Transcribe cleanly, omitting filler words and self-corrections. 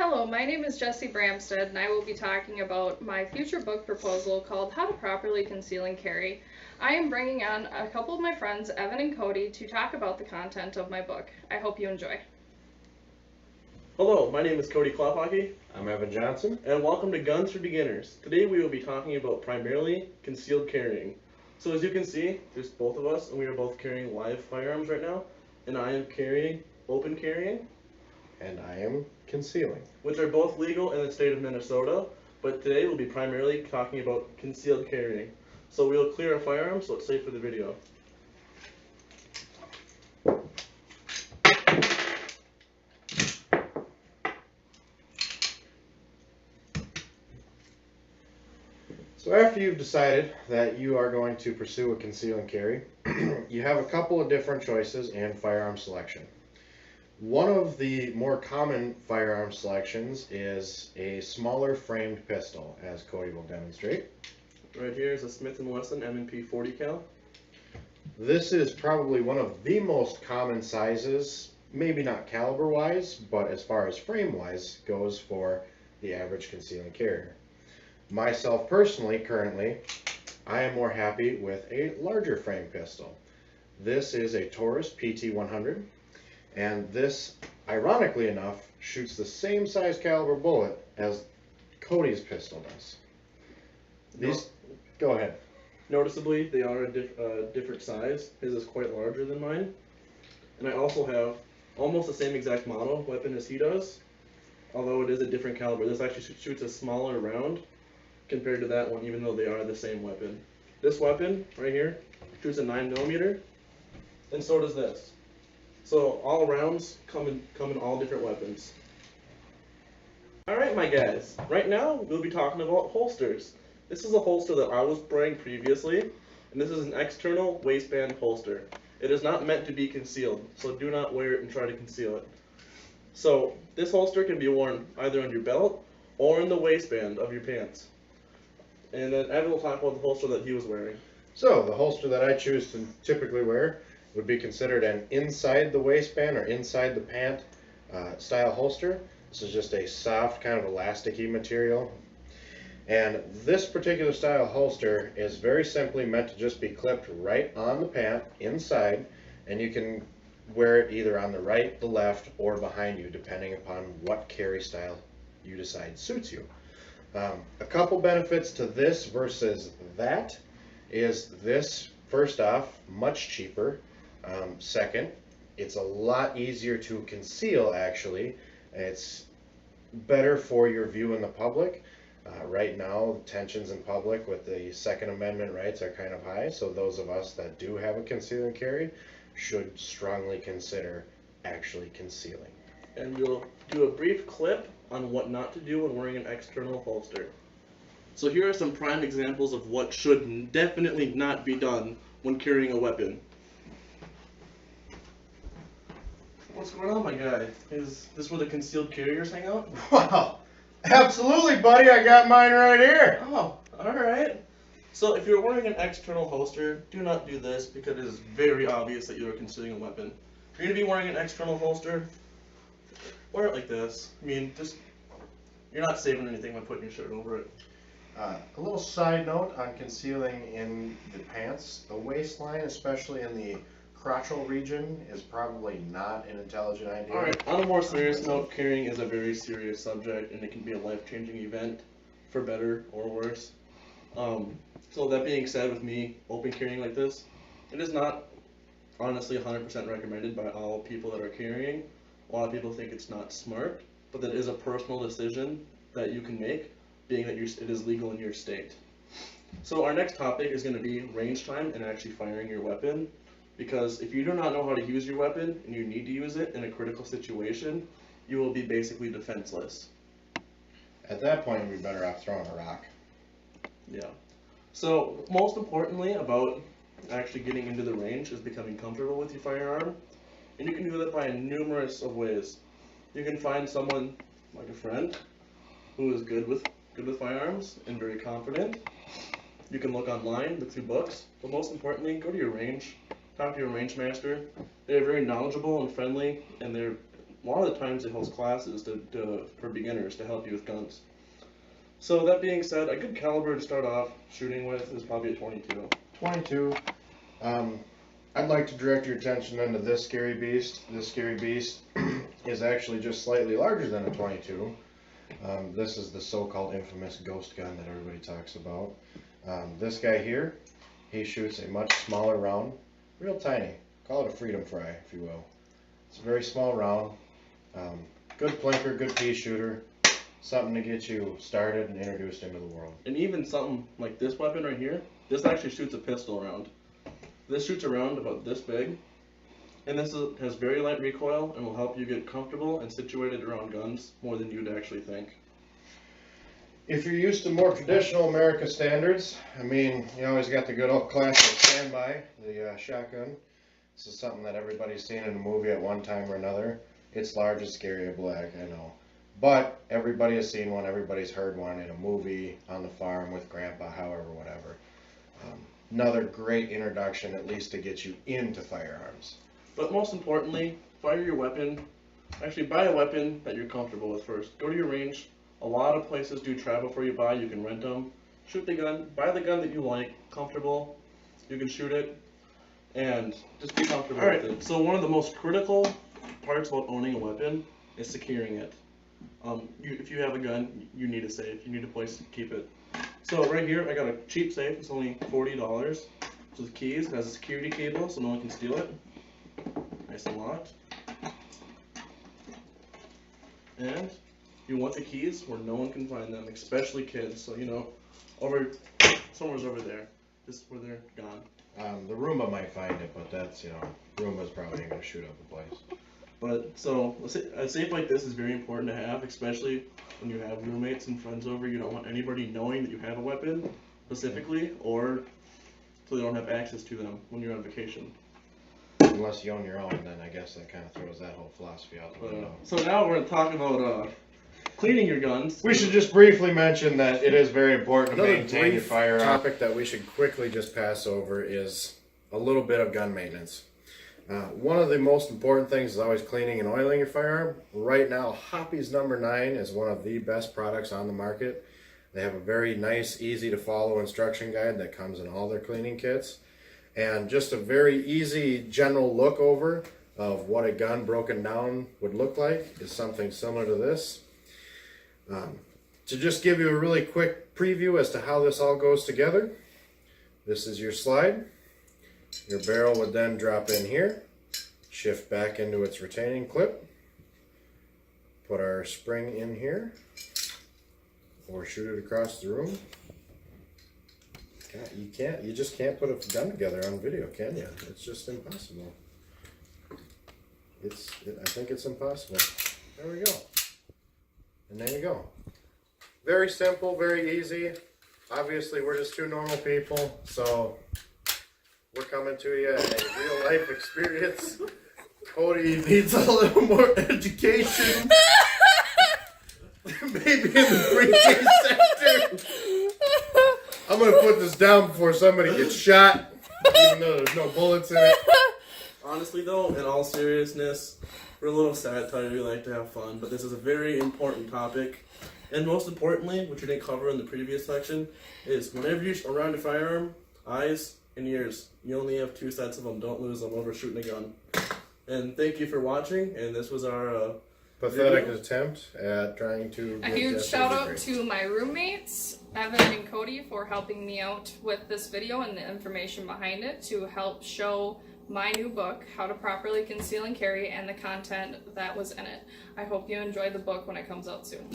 Hello, my name is Jessie Bramstead, and I will be talking about my future book proposal called How to Properly Conceal and Carry. I am bringing on a couple of my friends, Evan and Cody, to talk about the content of my book. I hope you enjoy. Hello, my name is Cody Klophocky, I'm Evan Johnson. and welcome to Guns for Beginners. Today we will be talking about primarily concealed carrying. So as you can see, there's both of us, and we are both carrying live firearms right now, and I am carrying open carrying, And I am concealing. which are both legal in the state of Minnesota, but today we'll be primarily talking about concealed carrying. So we'll clear our firearms so it's safe for the video. So after you've decided that you are going to pursue a conceal and carry, you have a couple of different choices in firearm selection. One of the more common firearm selections is a smaller framed pistol, as Cody will demonstrate. Right here is a Smith & Wesson M&P 40 cal. This is probably one of the most common sizes, maybe not caliber wise, but as far as frame wise goes for the average conceal and carrier. Myself personally, currently, I am more happy with a larger frame pistol. This is a Taurus PT100, and this, ironically enough, shoots the same size caliber bullet as Cody's pistol does. Go ahead. Noticeably, they are a different size. His is quite larger than mine. And I also have almost the same exact model weapon as he does, although it is a different caliber. This actually shoots a smaller round compared to that one, even though they are the same weapon. This weapon right here shoots a 9mm, and so does this. So all rounds come in all different weapons. Alright my guys, right now we'll be talking about holsters. This is a holster that I was wearing previously, and this is an external waistband holster. It is not meant to be concealed, so do not wear it and try to conceal it. So this holster can be worn either on your belt or in the waistband of your pants. And then Evan will talk about the holster that he was wearing. So the holster that I choose to typically wear would be considered an inside the waistband or inside the pant style holster. This is just a soft kind of elasticy material. And this particular style holster is very simply meant to just be clipped right on the pant inside, and you can wear it either on the right, the left, or behind you, depending upon what carry style you decide suits you. A couple benefits to this versus that is this, first off, much cheaper. Second, it's a lot easier to conceal actually. It's better for your view in the public. Right now, tensions in public with the Second Amendment rights are kind of high, so those of us that do have a conceal and carry should strongly consider actually concealing. And we'll do a brief clip on what not to do when wearing an external holster. So here are some prime examples of what should definitely not be done when carrying a weapon. What's going on, my guy? Is this where the concealed carriers hang out? Wow, absolutely, buddy. I got mine right here. Oh, alright. So if you're wearing an external holster, do not do this because it is very obvious that you are concealing a weapon. If you're going to be wearing an external holster, wear it like this. I mean, just, you're not saving anything by putting your shirt over it. A little side note on concealing in the pants. The waistline, especially in the crotchal region, is probably not an intelligent idea. Alright, on a more serious note, carrying is a very serious subject and it can be a life-changing event, for better or worse. So that being said, with me open carrying like this, it is not honestly 100% recommended by all people that are carrying. A lot of people think it's not smart, but that is a personal decision that you can make, being that it is legal in your state. So our next topic is going to be range time and actually firing your weapon, because if you do not know how to use your weapon and you need to use it in a critical situation, you will be basically defenseless. At that point, you'd be better off throwing a rock. Yeah. So most importantly about actually getting into the range is becoming comfortable with your firearm, and you can do that by numerous of ways. You can find someone like a friend who is good with firearms and very confident. You can look online, look through books, but most importantly, go to your range, talk to your range master. They're very knowledgeable and friendly, and they're a lot of the times it holds classes for beginners to help you with guns. So that being said, a good caliber to start off shooting with is probably a 22. 22. I'd like to direct your attention into this scary beast. This scary beast is actually just slightly larger than a 22. This is the so-called infamous ghost gun that everybody talks about. This guy here, he shoots a much smaller round, real tiny. Call it a freedom fry, if you will. It's a very small round. Good plinker, good pea shooter. Something to get you started and introduced into the world. And even something like this weapon right here, this actually shoots a pistol round. This shoots a round about this big, and this has very light recoil and will help you get comfortable and situated around guns more than you'd actually think. If you're used to more traditional America standards, I mean, you always got the good old classic standby, the shotgun. This is something that everybody's seen in a movie at one time or another. It's large, it's scary, and black, I know. But everybody has seen one, everybody's heard one in a movie, on the farm, with grandpa, however, whatever. Another great introduction, at least to get you into firearms. But most importantly, fire your weapon. Actually, buy a weapon that you're comfortable with first. Go to your range. A lot of places do try before you buy. You can rent them. Shoot the gun. Buy the gun that you like, comfortable. You can shoot it, and just be comfortable with it. So one of the most critical parts about owning a weapon is securing it. If you have a gun, you need a safe. You need a place to keep it. So right here, I got a cheap safe. It's only $40. With keys. It has a security cable, so no one can steal it. Nice and locked. And you want the keys where no one can find them, especially kids. So somewhere's over there, just where they're gone. The Roomba might find it, but that's, Roomba's probably going to shoot up the place. But so a safe like this is very important to have, especially when you have roommates and friends over. You don't want anybody knowing that you have a weapon specifically, or so they don't have access to them when you're on vacation. Unless you own your own, then I guess that kind of throws that whole philosophy out the window. So now we're going to talk about cleaning your guns. We should just briefly mention that it is very important to Another maintain your brief firearm. topic that we should quickly just pass over is a little bit of gun maintenance. One of the most important things is always cleaning and oiling your firearm. Right now, Hoppy's number 9 is one of the best products on the market. They have a very nice, easy to follow instruction guide that comes in all their cleaning kits. And just a very easy general look over of what a gun broken down would look like is something similar to this. To just give you a really quick preview as to how this all goes together, this is your slide. Your barrel would then drop in here, shift back into its retaining clip, put our spring in here, or shoot it across the room. You just can't put a gun together on video, can you? It's just impossible. I think it's impossible. There we go. And there you go. Very simple, very easy. Obviously, we're just two normal people, so we're coming to you at a real life experience. Cody needs a little more education. Maybe in the previous sector. I'm going to put this down before somebody gets shot, even though there's no bullets in it. Honestly though, in all seriousness, we're a little satire, we like to have fun, but this is a very important topic. And most importantly, which we didn't cover in the previous section, is whenever you're around a firearm, eyes and ears. You only have 2 sets of them, don't lose them over shooting a gun. And thank you for watching, and this was our Pathetic video. attempt at trying to A get huge Jeff's shout out degree. to my roommates, Evan and Cody, for helping me out with this video and the information behind it to help show my new book, How to Properly Conceal and Carry, and the content that was in it. I hope you enjoy the book when it comes out soon.